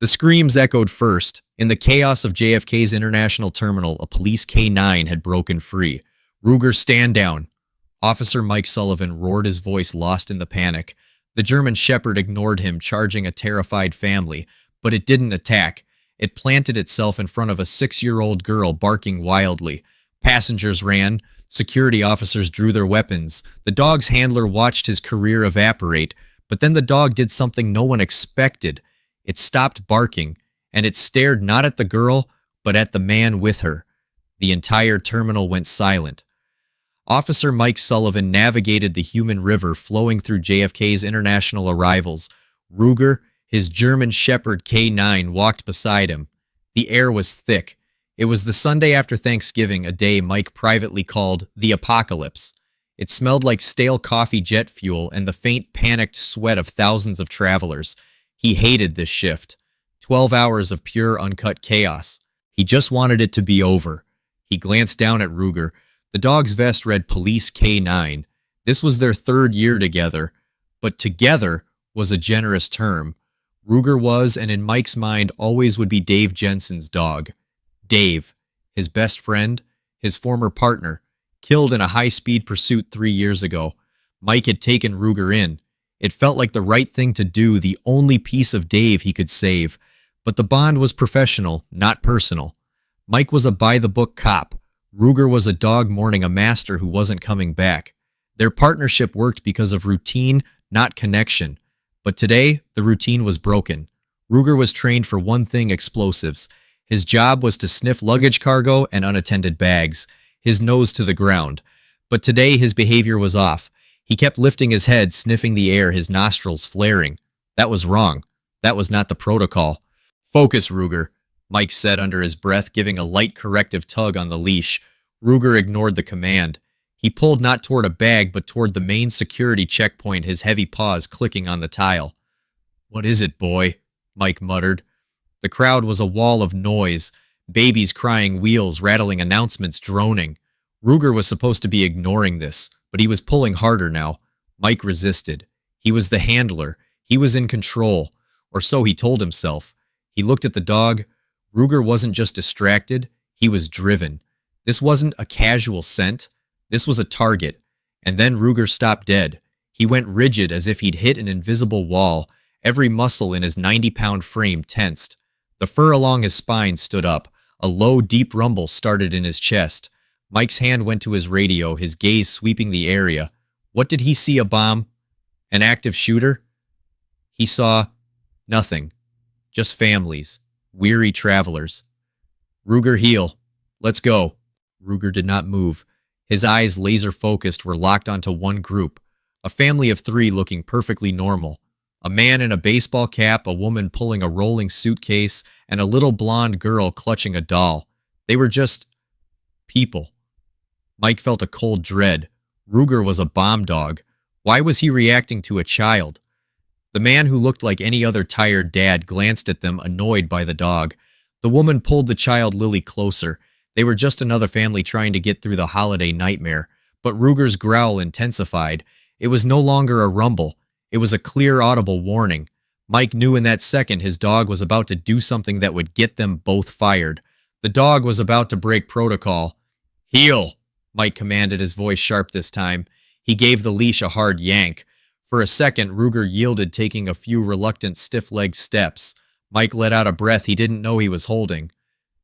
The screams echoed first. In the chaos of JFK's International Terminal, a police K-9 had broken free. "Ruger, stand down!" Officer Mike Sullivan roared, his voice lost in the panic. The German Shepherd ignored him, charging a terrified family. But it didn't attack. It planted itself in front of a 6-year-old girl, barking wildly. Passengers ran. Security officers drew their weapons. The dog's handler watched his career evaporate. But then the dog did something no one expected. It stopped barking, and it stared not at the girl, but at the man with her. The entire terminal went silent. Officer Mike Sullivan navigated the human river flowing through JFK's international arrivals. Ruger, his German Shepherd K-9, walked beside him. The air was thick. It was the Sunday after Thanksgiving, a day Mike privately called the apocalypse. It smelled like stale coffee, jet fuel, and the faint, panicked sweat of thousands of travelers. He hated this shift. 12 hours of pure, uncut chaos. He just wanted it to be over. He glanced down at Ruger. The dog's vest read Police K-9. This was their 3rd year together. But together was a generous term. Ruger was, and in Mike's mind, always would be Dave Jensen's dog. Dave, his best friend, his former partner, killed in a high-speed pursuit 3 years ago. Mike had taken Ruger in. It felt like the right thing to do, the only piece of Dave he could save. But the bond was professional, not personal. Mike was a by-the-book cop. Ruger was a dog mourning a master who wasn't coming back. Their partnership worked because of routine, not connection. But today, the routine was broken. Ruger was trained for one thing: explosives. His job was to sniff luggage cargo and unattended bags, his nose to the ground. But today, his behavior was off. He kept lifting his head, sniffing the air, his nostrils flaring. That was wrong. That was not the protocol. "Focus, Ruger," Mike said under his breath, giving a light corrective tug on the leash. Ruger ignored the command. He pulled not toward a bag, but toward the main security checkpoint, his heavy paws clicking on the tile. "What is it, boy?" Mike muttered. The crowd was a wall of noise. Babies crying, wheels rattling, announcements droning. Ruger was supposed to be ignoring this, but he was pulling harder now. Mike resisted. He was the handler. He was in control. Or so he told himself. He looked at the dog. Ruger wasn't just distracted. He was driven. This wasn't a casual scent. This was a target. And then Ruger stopped dead. He went rigid, as if he'd hit an invisible wall. Every muscle in his 90-pound frame tensed. The fur along his spine stood up. A low, deep rumble started in his chest. Mike's hand went to his radio, his gaze sweeping the area. What did he see? A bomb? An active shooter? He saw nothing. Just families. Weary travelers. "Ruger, heel. Let's go." Ruger did not move. His eyes, laser-focused, were locked onto one group. A family of 3 looking perfectly normal. A man in a baseball cap, a woman pulling a rolling suitcase, and a little blonde girl clutching a doll. They were just people. Mike felt a cold dread. Ruger was a bomb dog. Why was he reacting to a child? The man, who looked like any other tired dad, glanced at them, annoyed by the dog. The woman pulled the child Lily closer. They were just another family trying to get through the holiday nightmare. But Ruger's growl intensified. It was no longer a rumble. It was a clear, audible warning. Mike knew in that second his dog was about to do something that would get them both fired. The dog was about to break protocol. "Heel," Mike commanded, his voice sharp this time. He gave the leash a hard yank. For a second, Ruger yielded, taking a few reluctant, stiff-legged steps. Mike let out a breath he didn't know he was holding.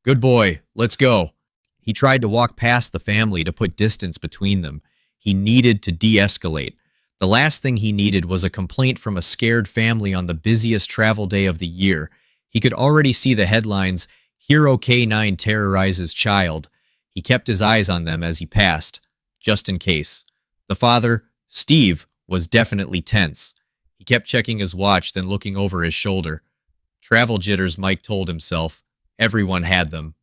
"Good boy, let's go." He tried to walk past the family, to put distance between them. He needed to de-escalate. The last thing he needed was a complaint from a scared family on the busiest travel day of the year. He could already see the headlines, "Hero K-9 terrorizes child." He kept his eyes on them as he passed, just in case. The father, Steve, was definitely tense. He kept checking his watch, then looking over his shoulder. Travel jitters, Mike told himself. Everyone had them.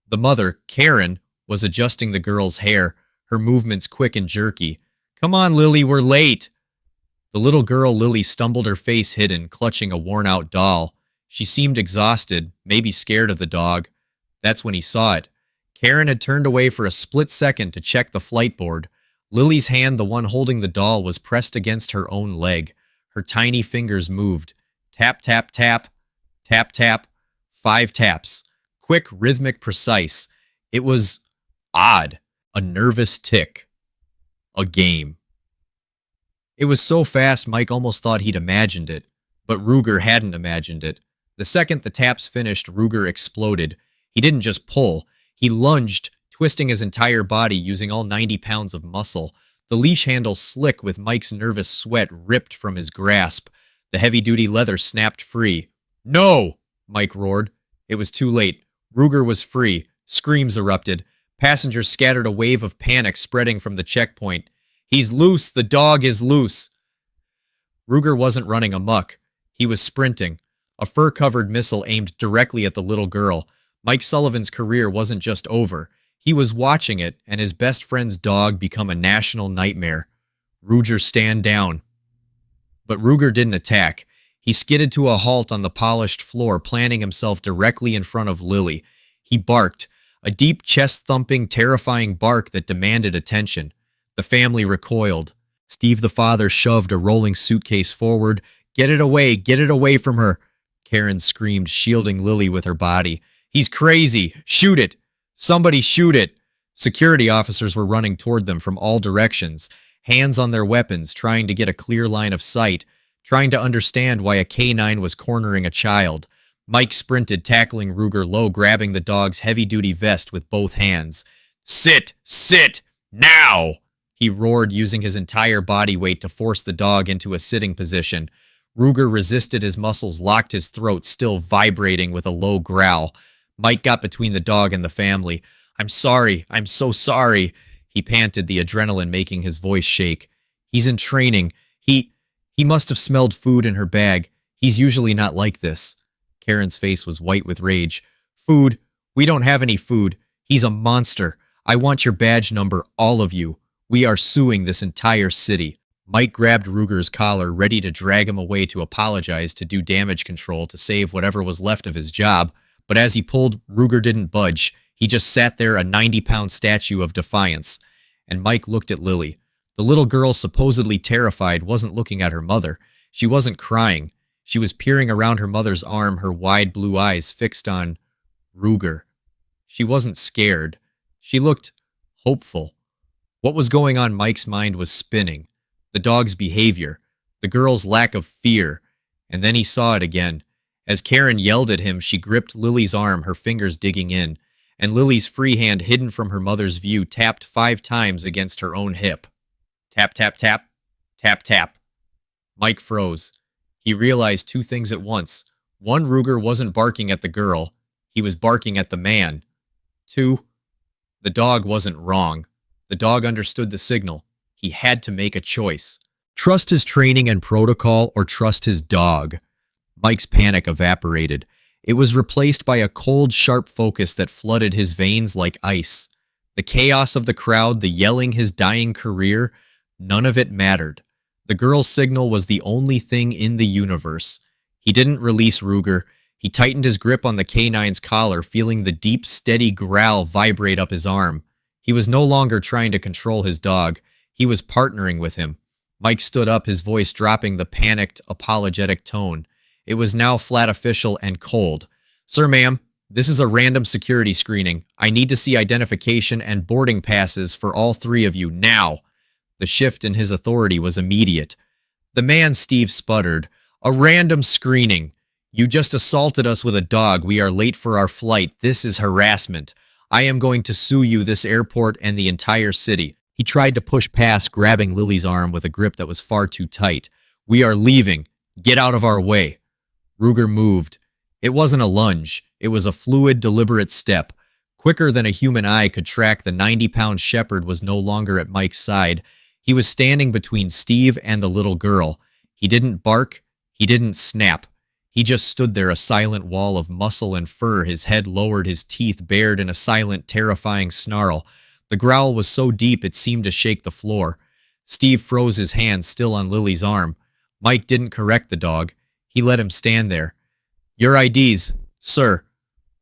The mother, Karen, was adjusting the girl's hair, her movements quick and jerky. "Come on, Lily, we're late." The little girl, Lily, stumbled, her face hidden, clutching a worn-out doll. She seemed exhausted, maybe scared of the dog. That's when he saw it. Karen had turned away for a split second to check the flight board. Lily's hand, the one holding the doll, was pressed against her own leg. Her tiny fingers moved. Tap, tap, tap. Tap, tap. 5 taps. Quick, rhythmic, precise. It was odd. A nervous tick. A game. It was so fast Mike almost thought he'd imagined it, but Ruger hadn't imagined it. The second the taps finished, Ruger exploded. He didn't just pull, he lunged, twisting his entire body using all 90 pounds of muscle. The leash handle slick with Mike's nervous sweat ripped from his grasp. The heavy-duty leather snapped free. "No!" Mike roared. It was too late. Ruger was free. Screams erupted. Passengers scattered a wave of panic spreading from the checkpoint. "He's loose! The dog is loose!" Ruger wasn't running amok. He was sprinting. A fur-covered missile aimed directly at the little girl. Mike Sullivan's career wasn't just over. He was watching it, and his best friend's dog become a national nightmare. Ruger, stand down. But Ruger didn't attack. He skidded to a halt on the polished floor, planting himself directly in front of Lily. He barked, a deep chest-thumping, terrifying bark that demanded attention. The family recoiled. Steve the father shoved a rolling suitcase forward. Get it away from her!" Karen screamed, shielding Lily with her body. "He's crazy! Shoot it! Somebody shoot it!" Security officers were running toward them from all directions, hands on their weapons, trying to get a clear line of sight, trying to understand why a K-9 was cornering a child. Mike sprinted, tackling Ruger low, grabbing the dog's heavy-duty vest with both hands. Sit! Now!" He roared, using his entire body weight to force the dog into a sitting position. Ruger resisted, his muscles locked his throat, still vibrating with a low growl. Mike got between the dog and the family. I'm so sorry," he panted, the adrenaline making his voice shake. "He's in training. He must have smelled food in her bag. He's usually not like this." Karen's face was white with rage. "Food? We don't have any food. He's a monster. I want your badge number, all of you. We are suing this entire city." Mike grabbed Ruger's collar, ready to drag him away to apologize, to do damage control, to save whatever was left of his job. But as he pulled, Ruger didn't budge. He just sat there, a 90-pound statue of defiance. And Mike looked at Lily. The little girl, supposedly terrified, wasn't looking at her mother. She wasn't crying. She was peering around her mother's arm, her wide blue eyes fixed on Ruger. She wasn't scared. She looked hopeful. What was going on Mike's mind was spinning. The dog's behavior, the girl's lack of fear, and then he saw it again. As Karen yelled at him, she gripped Lily's arm, her fingers digging in, and Lily's free hand, hidden from her mother's view, tapped 5 times against her own hip. Tap, tap, tap, tap, tap. Mike froze. He realized 2 things at once. 1, Ruger wasn't barking at the girl. He was barking at the man. 2, the dog wasn't wrong. The dog understood the signal. He had to make a choice. Trust his training and protocol, or trust his dog. Mike's panic evaporated. It was replaced by a cold, sharp focus that flooded his veins like ice. The chaos of the crowd, the yelling, his dying career, none of it mattered. The girl's signal was the only thing in the universe. He didn't release Ruger. He tightened his grip on the K-9's collar, feeling the deep, steady growl vibrate up his arm. He was no longer trying to control his dog. He was partnering with him. Mike stood up, his voice dropping the panicked, apologetic tone. It was now flat, official, and cold. "Sir, ma'am, this is a random security screening. I need to see identification and boarding passes for all 3 of you, now." The shift in his authority was immediate. "The man," Steve sputtered. "A random screening. You just assaulted us with a dog. We are late for our flight. This is harassment. I am going to sue you, this airport, and the entire city." He tried to push past, grabbing Lily's arm with a grip that was far too tight. "We are leaving. Get out of our way." Ruger moved. It wasn't a lunge. It was a fluid, deliberate step. Quicker than a human eye could track, the 90-pound shepherd was no longer at Mike's side. He was standing between Steve and the little girl. He didn't bark. He didn't snap. He just stood there, a silent wall of muscle and fur, his head lowered, his teeth bared in a silent, terrifying snarl. The growl was so deep it seemed to shake the floor. Steve froze, his hand still on Lily's arm. Mike didn't correct the dog. He let him stand there. "Your IDs, sir."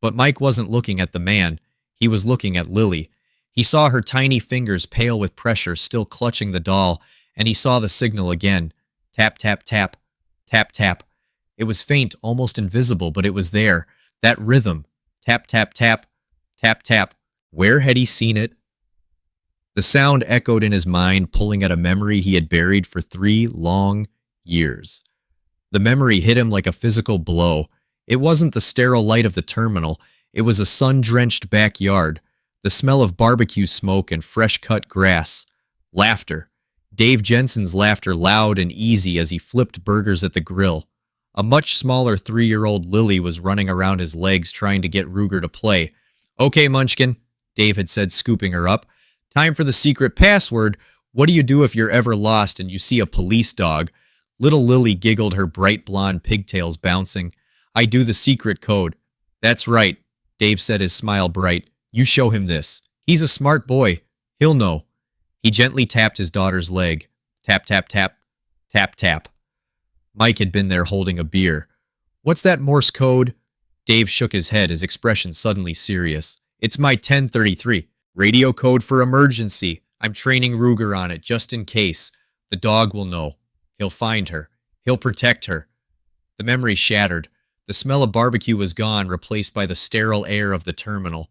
But Mike wasn't looking at the man. He was looking at Lily. He saw her tiny fingers, pale with pressure, still clutching the doll, and he saw the signal again. Tap, tap, tap. Tap, tap. It was faint, almost invisible, but it was there. That rhythm. Tap, tap, tap, tap, tap. Where had he seen it? The sound echoed in his mind, pulling at a memory he had buried for 3 long years. The memory hit him like a physical blow. It wasn't the sterile light of the terminal. It was a sun-drenched backyard, the smell of barbecue smoke and fresh-cut grass. Laughter. Dave Jensen's laughter, loud and easy as he flipped burgers at the grill. A much smaller 3-year-old Lily was running around his legs trying to get Ruger to play. "Okay, Munchkin," Dave had said, scooping her up. "Time for the secret password. What do you do if you're ever lost and you see a police dog?" Little Lily giggled, her bright blonde pigtails bouncing. "I do the secret code." "That's right," Dave said, his smile bright. "You show him this. He's a smart boy. He'll know." He gently tapped his daughter's leg. Tap, tap, tap. Tap, tap. Mike had been there holding a beer. "What's that Morse code?" Dave shook his head, his expression suddenly serious. "It's my 1033. Radio code for emergency. I'm training Ruger on it, just in case. The dog will know. He'll find her. He'll protect her." The memory shattered. The smell of barbecue was gone, replaced by the sterile air of the terminal.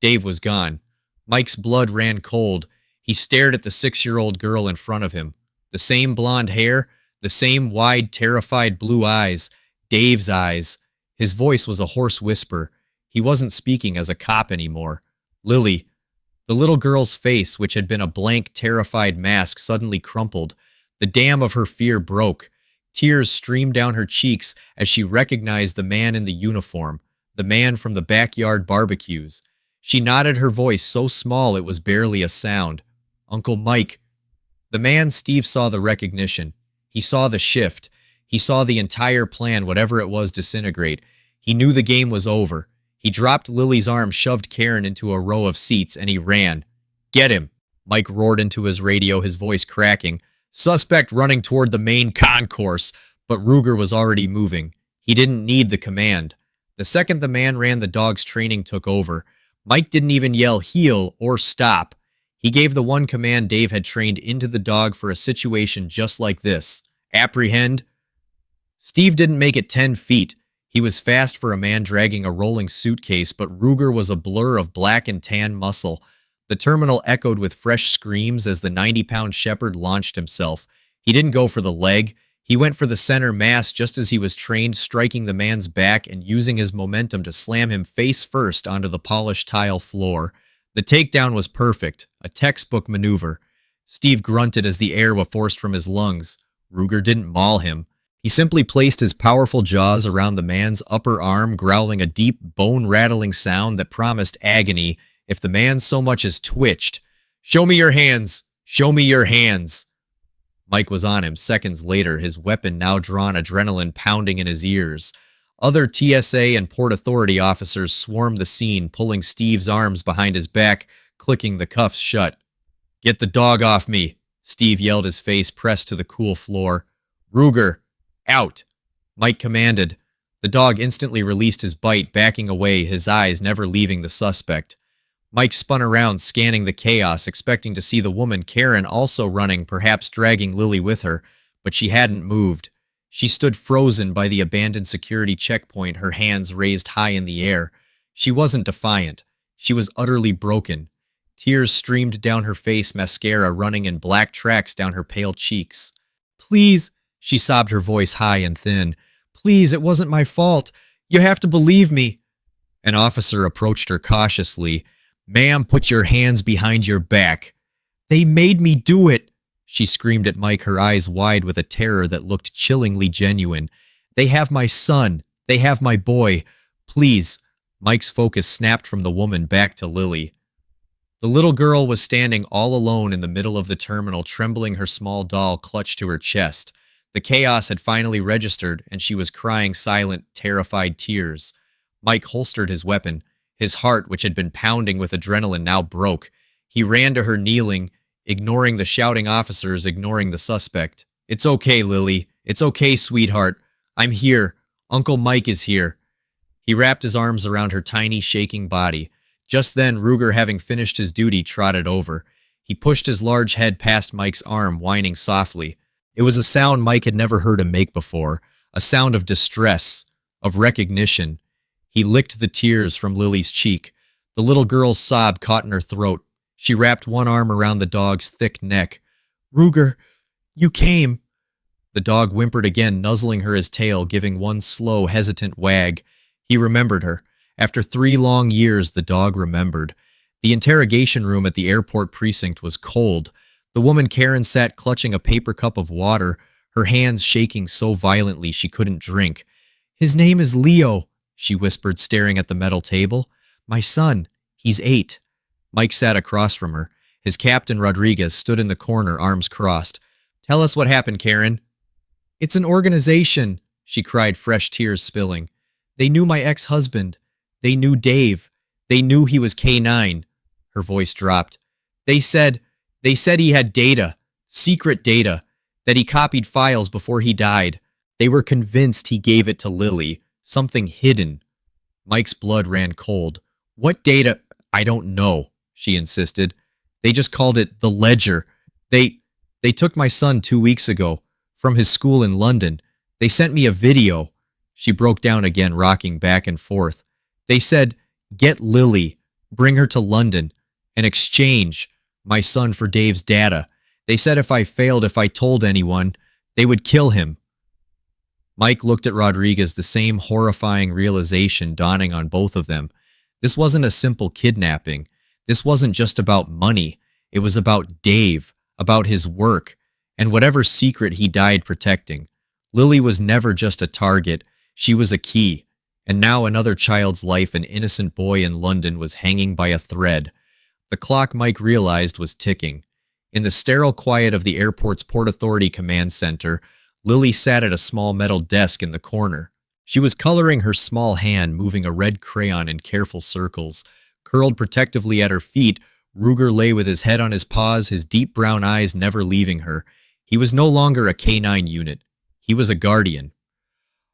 Dave was gone. Mike's blood ran cold. He stared at the 6-year-old girl in front of him. The same blonde hair, the same wide, terrified blue eyes. Dave's eyes. His voice was a hoarse whisper. He wasn't speaking as a cop anymore. Lily. The little girl's face, which had been a blank, terrified mask, suddenly crumpled. The dam of her fear broke. Tears streamed down her cheeks as she recognized the man in the uniform, the man from the backyard barbecues. She nodded, her voice so small it was barely a sound. "Uncle Mike." The man Steve saw the recognition. He saw the shift. He saw the entire plan, whatever it was, disintegrate. He knew the game was over. He dropped Lily's arm, shoved Karen into a row of seats, and he ran. "Get him!" Mike roared into his radio, his voice cracking. "Suspect running toward the main concourse," but Ruger was already moving. He didn't need the command. The second the man ran, the dog's training took over. Mike didn't even yell heel or stop. He gave the one command Dave had trained into the dog for a situation just like this. Apprehend. Steve didn't make it 10 feet. He was fast for a man dragging a rolling suitcase, but Ruger was a blur of black and tan muscle. The terminal echoed with fresh screams as the 90-pound shepherd launched himself. He didn't go for the leg. He went for the center mass just as he was trained, striking the man's back and using his momentum to slam him face first onto the polished tile floor. The takedown was perfect, a textbook maneuver. Steve grunted as the air was forced from his lungs. Ruger didn't maul him. He simply placed his powerful jaws around the man's upper arm, growling a deep, bone-rattling sound that promised agony if the man so much as twitched. "Show me your hands! Show me your hands!" Mike was on him seconds later, his weapon now drawn, adrenaline pounding in his ears. Other TSA and Port Authority officers swarmed the scene, pulling Steve's arms behind his back, clicking the cuffs shut. "Get the dog off me!" Steve yelled, his face pressed to the cool floor. "Ruger, out!" Mike commanded. The dog instantly released his bite, backing away, his eyes never leaving the suspect. Mike spun around, scanning the chaos, expecting to see the woman Karen also running, perhaps dragging Lily with her, but she hadn't moved. She stood frozen by the abandoned security checkpoint, her hands raised high in the air. She wasn't defiant. She was utterly broken. Tears streamed down her face, mascara running in black tracks down her pale cheeks. "Please," she sobbed, her voice high and thin. "Please, it wasn't my fault. You have to believe me." An officer approached her cautiously. "Ma'am, put your hands behind your back." "They made me do it," she screamed at Mike, her eyes wide with a terror that looked chillingly genuine. "They have my son. They have my boy. Please." Mike's focus snapped from the woman back to Lily. The little girl was standing all alone in the middle of the terminal, trembling, her small doll clutched to her chest. The chaos had finally registered, and she was crying silent, terrified tears. Mike holstered his weapon. His heart, which had been pounding with adrenaline, now broke. He ran to her, kneeling, ignoring the shouting officers, ignoring the suspect. "It's okay, Lily. It's okay, sweetheart. I'm here. Uncle Mike is here." He wrapped his arms around her tiny, shaking body. Just then, Ruger, having finished his duty, trotted over. He pushed his large head past Mike's arm, whining softly. It was a sound Mike had never heard him make before, a sound of distress, of recognition. He licked the tears from Lily's cheek. The little girl's sob caught in her throat. She wrapped one arm around the dog's thick neck. "Ruger, you came." The dog whimpered again, nuzzling her his tail, giving one slow, hesitant wag. He remembered her. After 3 long years, the dog remembered. The interrogation room at the airport precinct was cold. The woman Karen sat clutching a paper cup of water, her hands shaking so violently she couldn't drink. "His name is Leo," she whispered, staring at the metal table. "My son. He's 8. Mike sat across from her. His captain, Rodriguez, stood in the corner, arms crossed. "Tell us what happened, Karen." "It's an organization," she cried, fresh tears spilling. "They knew my ex-husband. They knew Dave. They knew he was K9. Her voice dropped. They said he had data, secret data, that he copied files before he died. They were convinced he gave it to Lily, something hidden. Mike's blood ran cold. "What data?" "I don't know," she insisted. "They just called it the ledger. They took my son 2 weeks ago, from his school in London. They sent me a video." She broke down again, rocking back and forth. "They said, get Lily, bring her to London, and exchange my son for Dave's data. They said if I told anyone, they would kill him." Mike looked at Rodriguez, the same horrifying realization dawning on both of them. This wasn't a simple kidnapping. This wasn't just about money. It was about Dave, about his work, and whatever secret he died protecting. Lily was never just a target. She was a key. And now another child's life, an innocent boy in London, was hanging by a thread. The clock, Mike realized, was ticking. In the sterile quiet of the airport's Port Authority Command Center, Lily sat at a small metal desk in the corner. She was coloring her small hand, moving a red crayon in careful circles. Curled protectively at her feet, Ruger lay with his head on his paws, his deep brown eyes never leaving her. He was no longer a K9 unit. He was a guardian.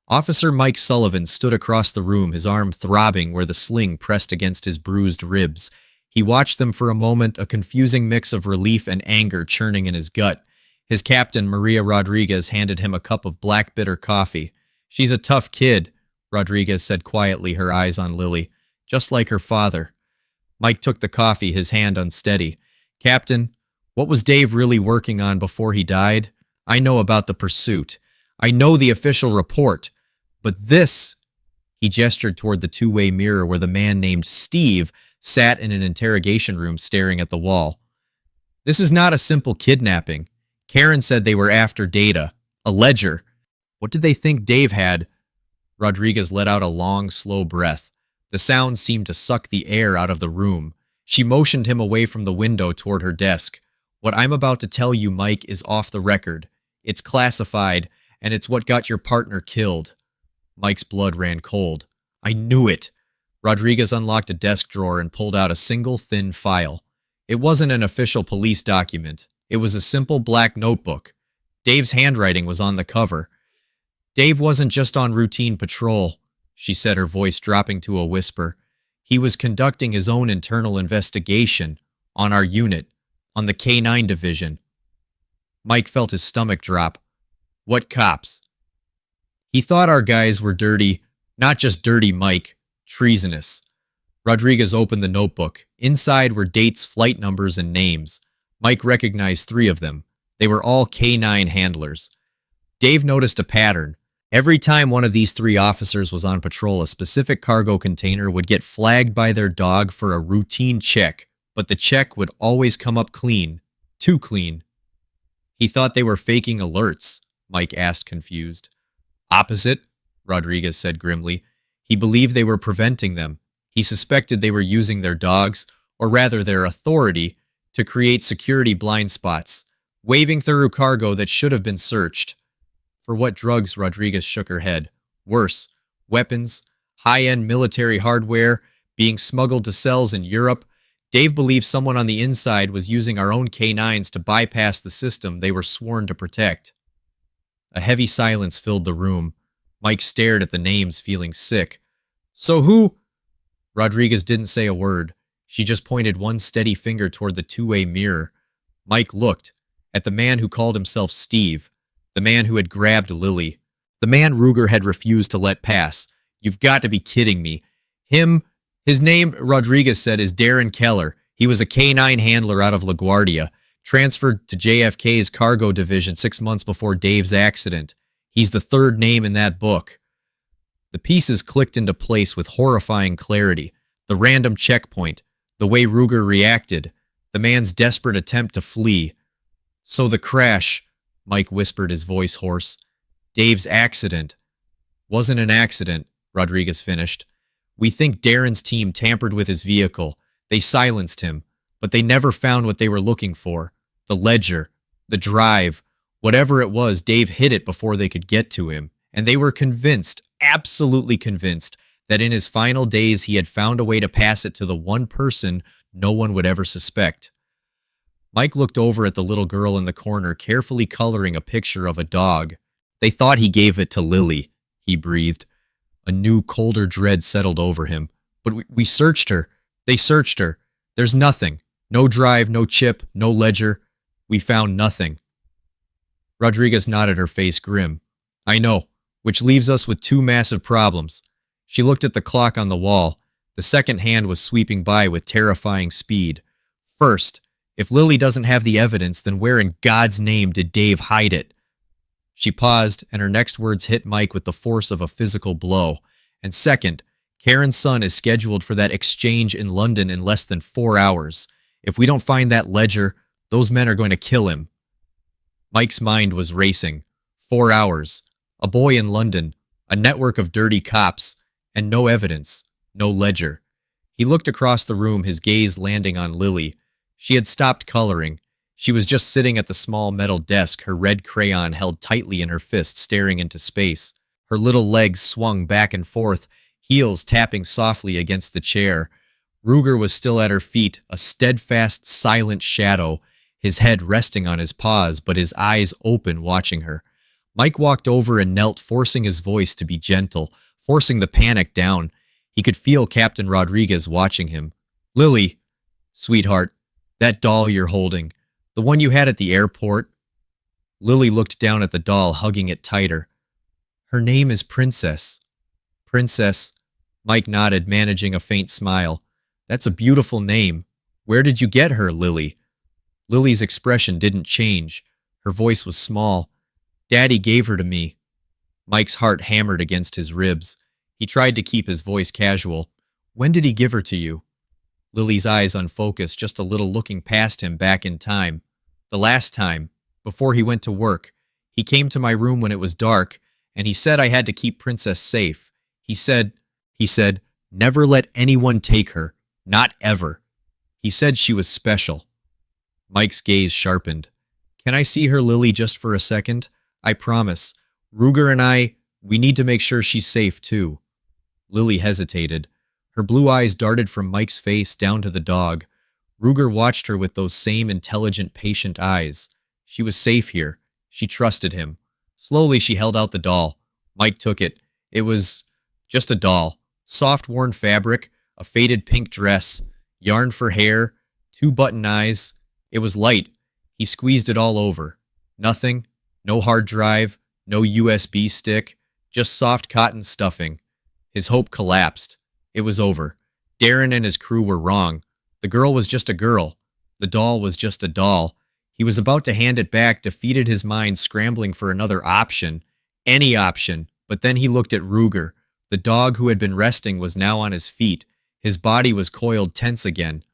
Officer Mike Sullivan stood across the room, his arm throbbing where the sling pressed against his bruised ribs. He watched them for a moment, a confusing mix of relief and anger churning in his gut. His captain, Maria Rodriguez, handed him a cup of black bitter coffee. "She's a tough kid," Rodriguez said quietly, her eyes on Lily. "Just like her father." Mike took the coffee, his hand unsteady. "Captain, what was Dave really working on before he died? I know about the pursuit. I know the official report. But this," he gestured toward the two-way mirror where the man named Steve sat in an interrogation room staring at the wall. "This is not a simple kidnapping. Karen said they were after data, a ledger. What did they think Dave had?" Rodriguez let out a long, slow breath. The sound seemed to suck the air out of the room. She motioned him away from the window toward her desk. "What I'm about to tell you, Mike, is off the record. It's classified, and it's what got your partner killed." Mike's blood ran cold. "I knew it." Rodriguez unlocked a desk drawer and pulled out a single thin file. It wasn't an official police document. It was a simple black notebook. Dave's handwriting was on the cover. "Dave wasn't just on routine patrol," she said, her voice dropping to a whisper. "He was conducting his own internal investigation on our unit, on the K9 division." Mike felt his stomach drop. "What cops?" "He thought our guys were dirty, not just dirty, Mike, treasonous." Rodriguez opened the notebook. Inside were dates, flight numbers, and names. Mike recognized 3 of them. They were all K9 handlers. Dave noticed a pattern. Every time one of these 3 officers was on patrol, a specific cargo container would get flagged by their dog for a routine check, but the check would always come up clean. Too clean. "He thought they were faking alerts," Mike asked, confused. "Opposite," Rodriguez said grimly. "He believed they were preventing them. He suspected they were using their dogs, or rather their authority, to create security blind spots, waving through cargo that should have been searched." "For what drugs?" Rodriguez shook her head. "Worse, weapons, high-end military hardware, being smuggled to cells in Europe. Dave believed someone on the inside was using our own K9s to bypass the system they were sworn to protect." A heavy silence filled the room. Mike stared at the names, feeling sick. "So who—" Rodriguez didn't say a word. She just pointed one steady finger toward the two-way mirror. Mike looked at the man who called himself Steve, the man who had grabbed Lily, the The man Ruger had refused to let pass. You've got to be kidding me. His name, Rodriguez said, is Darren Keller. He was a K-9 handler out of LaGuardia, transferred to JFK's cargo division 6 months before Dave's accident. He's the third name in that book. The pieces clicked into place with horrifying clarity. The random checkpoint, the way Ruger reacted, the man's desperate attempt to flee. So the crash, Mike whispered, his voice hoarse. Dave's accident. Wasn't an accident, Rodriguez finished. We think Darren's team tampered with his vehicle. They silenced him, but they never found what they were looking for. The ledger, the drive, whatever it was, Dave hid it before they could get to him. And they were convinced, absolutely convinced, that in his final days he had found a way to pass it to the one person no one would ever suspect. Mike looked over at the little girl in the corner, carefully coloring a picture of a dog. They thought he gave it to Lily, he breathed. A new, colder dread settled over him. But we searched her. They searched her. There's nothing. No drive, no chip, no ledger. We found nothing. Rodriguez nodded, her face grim. I know, which leaves us with two massive problems. She looked at the clock on the wall. The second hand was sweeping by with terrifying speed. First, if Lily doesn't have the evidence, then where in God's name did Dave hide it? She paused, and her next words hit Mike with the force of a physical blow. And second, Karen's son is scheduled for that exchange in London in less than 4 hours. If we don't find that ledger, those men are going to kill him. Mike's mind was racing. 4 hours. A boy in London. A network of dirty cops. And no evidence. No ledger. He looked across the room, his gaze landing on Lily. She had stopped coloring. She was just sitting at the small metal desk, her red crayon held tightly in her fist, staring into space. Her little legs swung back and forth, heels tapping softly against the chair. Ruger was still at her feet, a steadfast, silent shadow, his head resting on his paws, but his eyes open, watching her. Mike walked over and knelt, forcing his voice to be gentle, forcing the panic down. He could feel Captain Rodriguez watching him. Lily, sweetheart, that doll you're holding, the one you had at the airport. Lily looked down at the doll, hugging it tighter. Her name is Princess. Princess, Mike nodded, managing a faint smile. That's a beautiful name. Where did you get her, Lily? Lily's expression didn't change. Her voice was small. Daddy gave her to me. Mike's heart hammered against his ribs. He tried to keep his voice casual. When did he give her to you? Lily's eyes unfocused, just a little, looking past him back in time. The last time, before he went to work, he came to my room when it was dark, and he said I had to keep Princess safe. He said, never let anyone take her. Not ever. He said she was special. Mike's gaze sharpened. Can I see her, Lily, just for a second? I promise. Ruger and we need to make sure she's safe, too. Lily hesitated. Her blue eyes darted from Mike's face down to the dog. Ruger watched her with those same intelligent, patient eyes. She was safe here. She trusted him. Slowly, she held out the doll. Mike took it. It was just a doll. Soft, worn fabric, a faded pink dress, yarn for hair, 2 button eyes. It was light. He squeezed it all over. Nothing. No hard drive. No USB stick. Just soft cotton stuffing. His hope collapsed. It was over. Darren and his crew were wrong. The girl was just a girl. The doll was just a doll. He was about to hand it back, defeated, his mind scrambling for another option. Any option. But then he looked at Ruger. The dog who had been resting was now on his feet. His body was coiled tense again.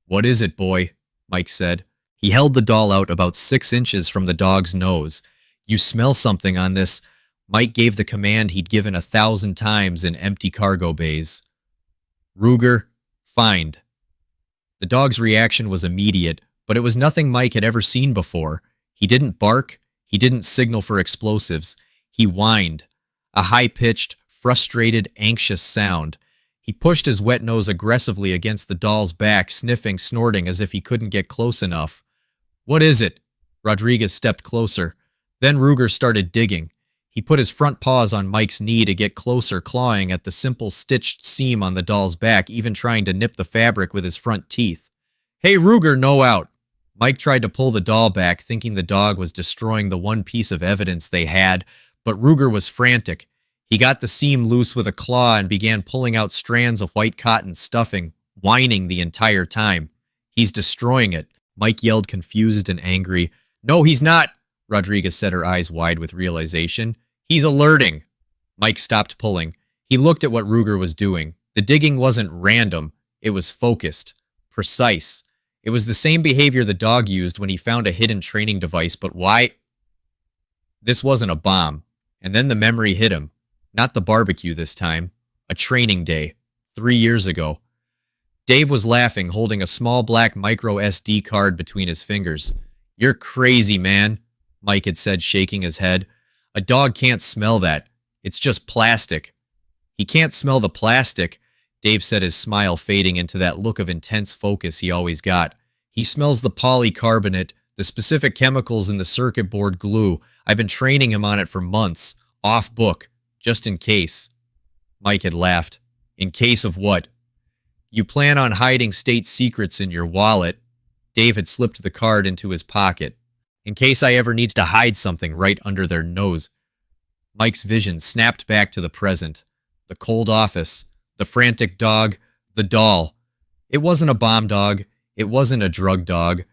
What is it, boy? Mike said. He held the doll out about 6 inches from the dog's nose. You smell something on this. Mike gave the command he'd given 1,000 times in empty cargo bays. Ruger, find. The dog's reaction was immediate, but it was nothing Mike had ever seen before. He didn't bark. He didn't signal for explosives. He whined. A high-pitched, frustrated, anxious sound. He pushed his wet nose aggressively against the doll's back, sniffing, snorting as if he couldn't get close enough. What is it? Rodriguez stepped closer. Then Ruger started digging. He put his front paws on Mike's knee to get closer, clawing at the simple stitched seam on the doll's back, even trying to nip the fabric with his front teeth. Hey, Ruger, no out. Mike tried to pull the doll back, thinking the dog was destroying the one piece of evidence they had, But Ruger was frantic. He got the seam loose with a claw and began pulling out strands of white cotton stuffing, whining the entire time. "He's destroying it," Mike yelled, confused and angry. "No, he's not," Rodriguez said, her eyes wide with realization. "He's alerting." Mike stopped pulling. He looked at what Ruger was doing. The digging wasn't random. It was focused, precise. It was the same behavior the dog used when he found a hidden training device, but why? This wasn't a bomb. And then the memory hit him. Not the barbecue this time. A training day. 3 years ago. Dave was laughing, holding a small black micro SD card between his fingers. "You're crazy, man," Mike had said, shaking his head. "A dog can't smell that. It's just plastic." "He can't smell the plastic," Dave said, his smile fading into that look of intense focus he always got. "He smells the polycarbonate, the specific chemicals in the circuit board glue. I've been training him on it for months, off book, just in case." Mike had laughed. "In case of what?" "You plan on hiding state secrets in your wallet." Dave had slipped the card into his pocket. "In case I ever need to hide something right under their nose." Mike's vision snapped back to the present. The cold office, the frantic dog, the doll. It wasn't a bomb dog. It wasn't a drug dog.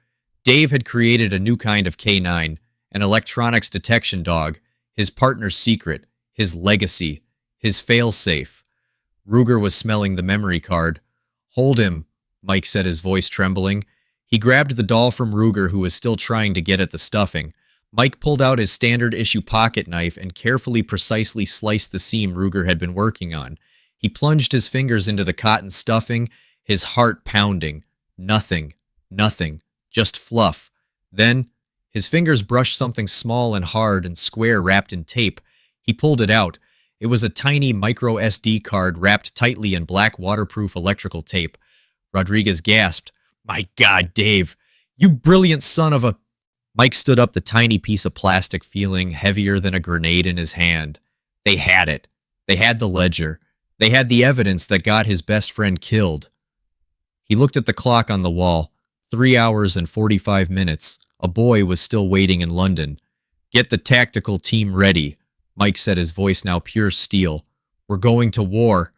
Dave had created a new kind of K9, an electronics detection dog, his partner's secret, his legacy, his failsafe. Ruger was smelling the memory card. "Hold him," Mike said, his voice trembling. He grabbed the doll from Ruger, who was still trying to get at the stuffing. Mike pulled out his standard-issue pocket knife and carefully, precisely sliced the seam Ruger had been working on. He plunged his fingers into the cotton stuffing, his heart pounding. Nothing. Just fluff. Then, his fingers brushed something small and hard and square wrapped in tape. He pulled it out. It was a tiny micro SD card wrapped tightly in black waterproof electrical tape. Rodriguez gasped. "My God, Dave, you brilliant son of a..." Mike stood up, the tiny piece of plastic feeling heavier than a grenade in his hand. They had it. They had the ledger. They had the evidence that got his best friend killed. He looked at the clock on the wall. 3 hours and 45 minutes. A boy was still waiting in London. "Get the tactical team ready," Mike said, his voice now pure steel. "We're going to war."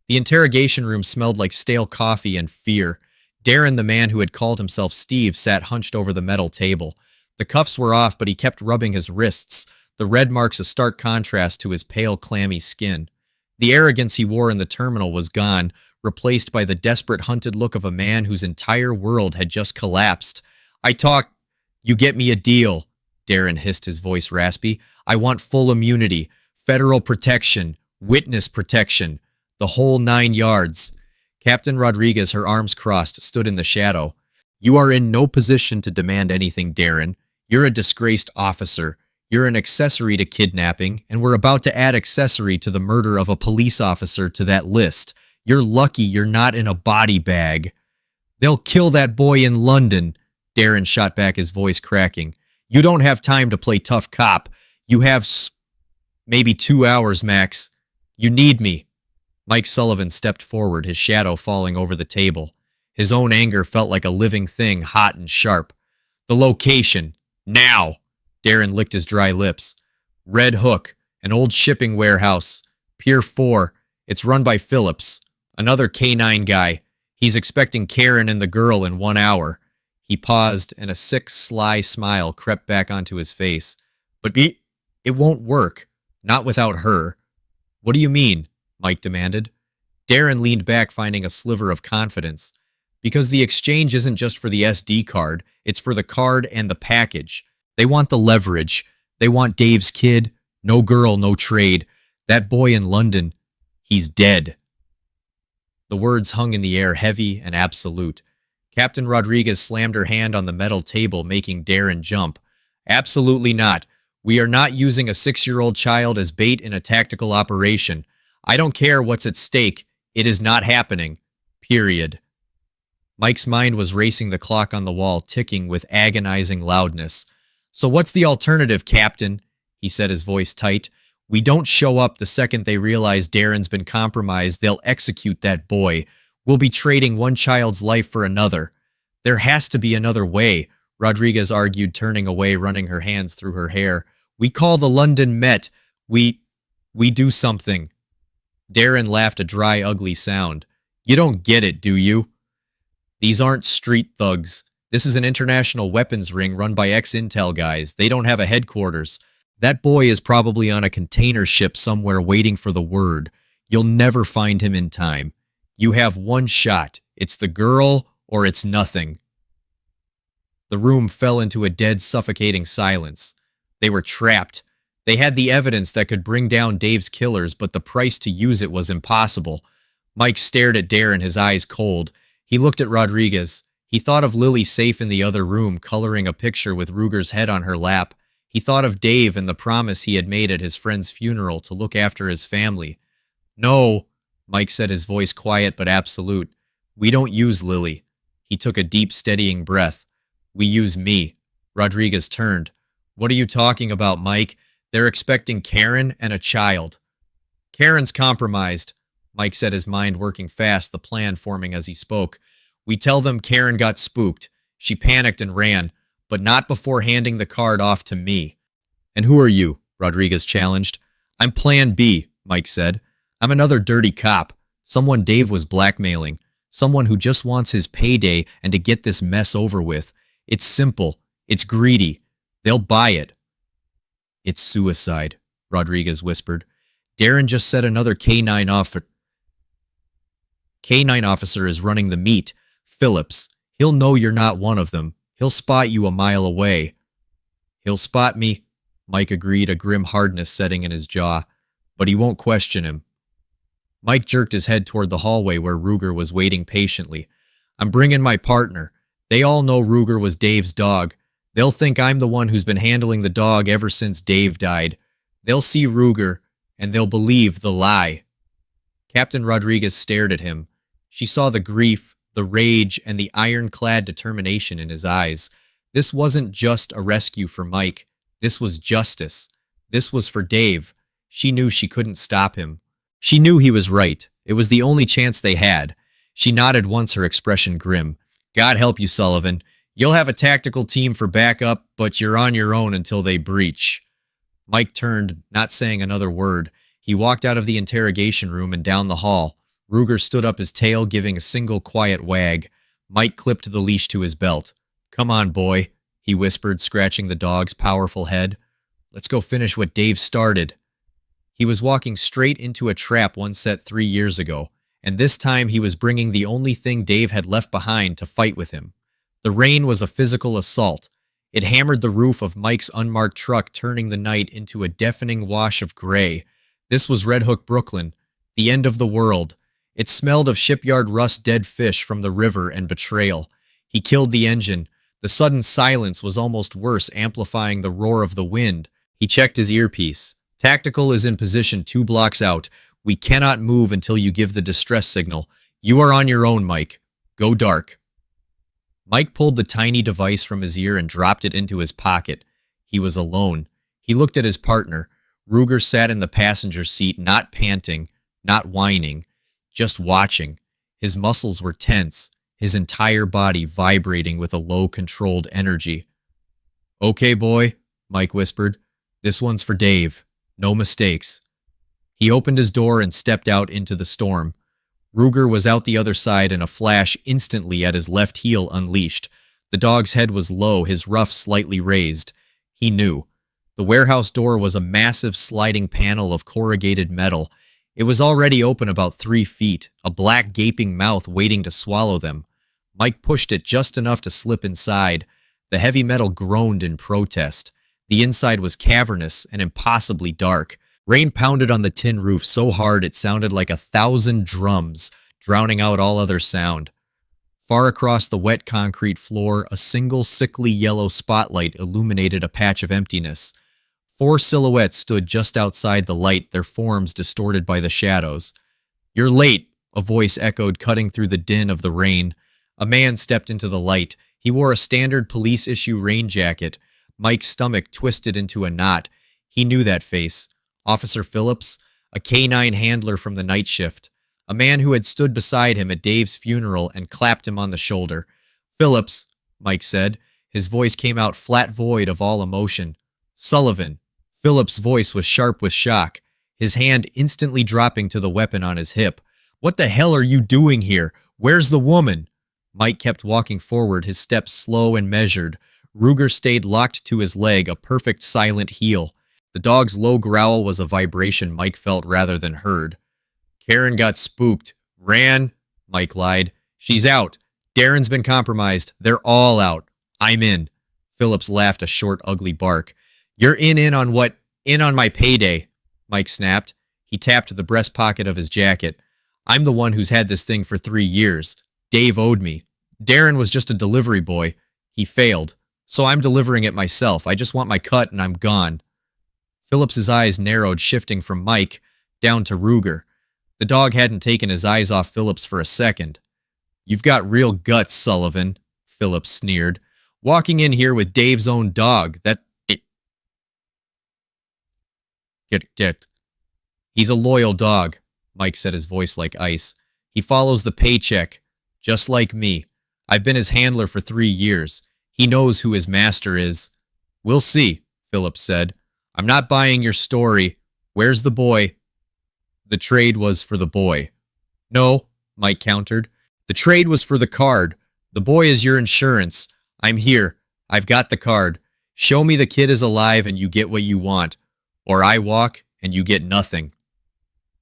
The interrogation room smelled like stale coffee and fear. Darren, the man who had called himself Steve, sat hunched over the metal table. The cuffs were off, but he kept rubbing his wrists, the red marks a stark contrast to his pale, clammy skin. The arrogance he wore in the terminal was gone, replaced by the desperate, hunted look of a man whose entire world had just collapsed. "You get me a deal," Darren hissed, his voice raspy. "I want full immunity, federal protection, witness protection, the whole 9 yards. Captain Rodriguez, her arms crossed, stood in the shadow. "You are in no position to demand anything, Darren. You're a disgraced officer. You're an accessory to kidnapping, and we're about to add accessory to the murder of a police officer to that list. You're lucky you're not in a body bag." "They'll kill that boy in London," Darren shot back, his voice cracking. "You don't have time to play tough cop. You have maybe 2 hours, max. You need me." Mike Sullivan stepped forward, his shadow falling over the table. His own anger felt like a living thing, hot and sharp. "The location. Now." Darren licked his dry lips. "Red Hook, an old shipping warehouse. Pier 4. It's run by Phillips. Another K9 guy. He's expecting Karen and the girl in 1 hour." He paused, and a sick, sly smile crept back onto his face. "But it won't work. Not without her." "What do you mean?" Mike demanded. Darren leaned back, finding a sliver of confidence. "Because the exchange isn't just for the SD card, it's for the card and the package. They want the leverage. They want Dave's kid. No girl, no trade. That boy in London, he's dead." The words hung in the air, heavy and absolute. Captain Rodriguez slammed her hand on the metal table, making Darren jump. "Absolutely not. We are not using a 6-year-old child as bait in a tactical operation. I don't care what's at stake. It is not happening. Period." Mike's mind was racing, the clock on the wall ticking with agonizing loudness. "So what's the alternative, Captain?" he said, his voice tight. "We don't show up the second they realize Darren's been compromised. They'll execute that boy. We'll be trading one child's life for another." "There has to be another way," Rodriguez argued, turning away, running her hands through her hair. "We call the London Met. We, we do something. Darren laughed a dry, ugly sound. You don't get it, do you? These aren't street thugs. This is an international weapons ring run by ex-Intel guys. They don't have a headquarters. That boy is probably on a container ship somewhere waiting for the word. You'll never find him in time. You have one shot. It's the girl or it's nothing. The room fell into a dead, suffocating silence. They were trapped. They had the evidence that could bring down Dave's killers, but the price to use it was impossible. Mike stared at Darren, his eyes cold. He looked at Rodriguez. He thought of Lily safe in the other room, coloring a picture with Ruger's head on her lap. He thought of Dave and the promise he had made at his friend's funeral to look after his family. No, Mike said, his voice quiet but absolute. We don't use Lily. He took a deep, steadying breath. We use me. Rodriguez turned. What are you talking about, Mike? They're expecting Karen and a child. Karen's compromised, Mike said, his mind working fast, the plan forming as he spoke. We tell them Karen got spooked. She panicked and ran, but not before handing the card off to me. And who are you? Rodriguez challenged. I'm Plan B, Mike said. I'm another dirty cop, someone Dave was blackmailing, someone who just wants his payday and to get this mess over with. It's simple. It's greedy. They'll buy it. It's suicide, Rodriguez whispered. Darren just said another K9 officer is running the meet. Phillips. He'll know you're not one of them. He'll spot you a mile away. He'll spot me, Mike agreed, a grim hardness setting in his jaw. But he won't question him. Mike jerked his head toward the hallway where Ruger was waiting patiently. I'm bringing my partner. They all know Ruger was Dave's dog. They'll think I'm the one who's been handling the dog ever since Dave died. They'll see Ruger, and they'll believe the lie. Captain Rodriguez stared at him. She saw the grief, the rage, and the ironclad determination in his eyes. This wasn't just a rescue for Mike. This was justice. This was for Dave. She knew she couldn't stop him. She knew he was right. It was the only chance they had. She nodded once, her expression grim. God help you, Sullivan. You'll have a tactical team for backup, but you're on your own until they breach. Mike turned, not saying another word. He walked out of the interrogation room and down the hall. Ruger stood up, his tail giving a single quiet wag. Mike clipped the leash to his belt. Come on, boy, he whispered, scratching the dog's powerful head. Let's go finish what Dave started. He was walking straight into a trap one set 3 years ago, and this time he was bringing the only thing Dave had left behind to fight with him. The rain was a physical assault. It hammered the roof of Mike's unmarked truck, turning the night into a deafening wash of gray. This was Red Hook, Brooklyn, the end of the world. It smelled of shipyard rust, dead fish from the river, and betrayal. He killed the engine. The sudden silence was almost worse, amplifying the roar of the wind. He checked his earpiece. Tactical is in position 2 blocks out. We cannot move until you give the distress signal. You are on your own, Mike. Go dark. Mike pulled the tiny device from his ear and dropped it into his pocket. He was alone. He looked at his partner. Ruger sat in the passenger seat, not panting, not whining, just watching. His muscles were tense, his entire body vibrating with a low, controlled energy. Okay, boy, Mike whispered. This one's for Dave. No mistakes. He opened his door and stepped out into the storm. Ruger was out the other side in a flash, instantly at his left heel unleashed. The dog's head was low, his ruff slightly raised. He knew. The warehouse door was a massive sliding panel of corrugated metal. It was already open about 3 feet, a black gaping mouth waiting to swallow them. Mike pushed it just enough to slip inside. The heavy metal groaned in protest. The inside was cavernous and impossibly dark. Rain pounded on the tin roof so hard it sounded like 1,000 drums, drowning out all other sound. Far across the wet concrete floor, a single sickly yellow spotlight illuminated a patch of emptiness. 4 silhouettes stood just outside the light, their forms distorted by the shadows. You're late, a voice echoed, cutting through the din of the rain. A man stepped into the light. He wore a standard police-issue rain jacket. Mike's stomach twisted into a knot. He knew that face. Officer Phillips, a K9 handler from the night shift. A man who had stood beside him at Dave's funeral and clapped him on the shoulder. Phillips, Mike said. His voice came out flat void of all emotion. Sullivan. Philip's voice was sharp with shock, his hand instantly dropping to the weapon on his hip. What the hell are you doing here? Where's the woman? Mike kept walking forward, his steps slow and measured. Ruger stayed locked to his leg, a perfect silent heel. The dog's low growl was a vibration Mike felt rather than heard. Karen got spooked. Ran, Mike lied. She's out. Darren's been compromised. They're all out. I'm in. Phillips laughed a short, ugly bark. You're in on what? In on my payday, Mike snapped. He tapped the breast pocket of his jacket. I'm the one who's had this thing for 3 years. Dave owed me. Darren was just a delivery boy. He failed. So I'm delivering it myself. I just want my cut and I'm gone. Phillips's eyes narrowed, shifting from Mike down to Ruger. The dog hadn't taken his eyes off Phillips for a second. You've got real guts, Sullivan, Phillips sneered. Walking in here with Dave's own dog, Get. He's a loyal dog, Mike said, his voice like ice. He follows the paycheck, just like me. I've been his handler for 3 years. He knows who his master is. We'll see, Phillips said. I'm not buying your story. Where's the boy? The trade was for the boy. No, Mike countered. The trade was for the card. The boy is your insurance. I'm here. I've got the card. Show me the kid is alive and you get what you want. Or I walk and you get nothing.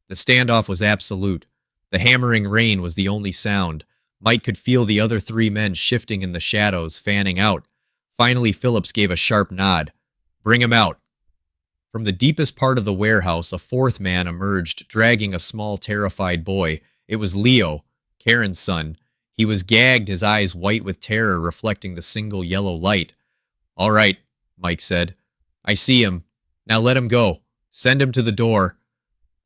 The standoff was absolute. The hammering rain was the only sound. Mike could feel the other 3 men shifting in the shadows, fanning out. Finally, Phillips gave a sharp nod. Bring him out. From the deepest part of the warehouse, a 4th man emerged, dragging a small, terrified boy. It was Leo, Karen's son. He was gagged, his eyes white with terror, reflecting the single yellow light. All right, Mike said. I see him. Now let him go. Send him to the door.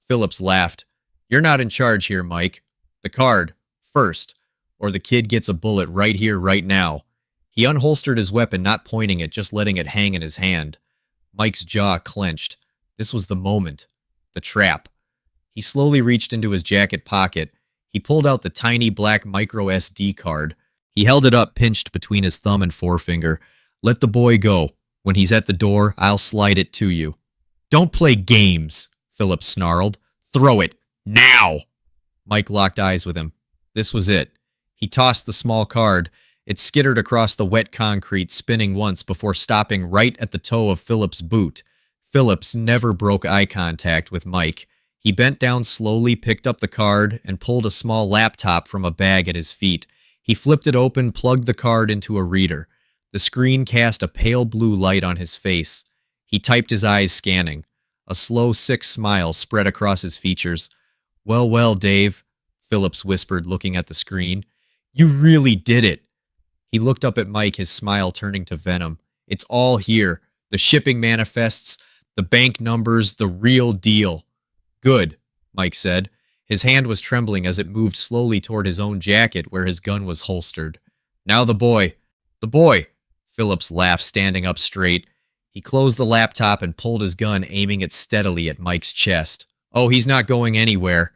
Phillips laughed. You're not in charge here, Mike. The card, first, or the kid gets a bullet right here, right now. He unholstered his weapon, not pointing it, just letting it hang in his hand. Mike's jaw clenched. This was the moment. The trap. He slowly reached into his jacket pocket. He pulled out the tiny black micro SD card. He held it up, pinched between his thumb and forefinger. Let the boy go. When he's at the door, I'll slide it to you. Don't play games, Phillips snarled. Throw it. Now! Mike locked eyes with him. This was it. He tossed the small card. It skittered across the wet concrete, spinning once before stopping right at the toe of Phillips' boot. Phillips never broke eye contact with Mike. He bent down slowly, picked up the card, and pulled a small laptop from a bag at his feet. He flipped it open, plugged the card into a reader. The screen cast a pale blue light on his face. He typed, his eyes scanning. A slow, sick smile spread across his features. Well, Dave, Phillips whispered, looking at the screen. You really did it. He looked up at Mike, his smile turning to venom. It's all here. The shipping manifests, the bank numbers, the real deal. Good, Mike said. His hand was trembling as it moved slowly toward his own jacket where his gun was holstered. Now the boy. The boy, Phillips laughed, standing up straight. He closed the laptop and pulled his gun, aiming it steadily at Mike's chest. Oh, he's not going anywhere.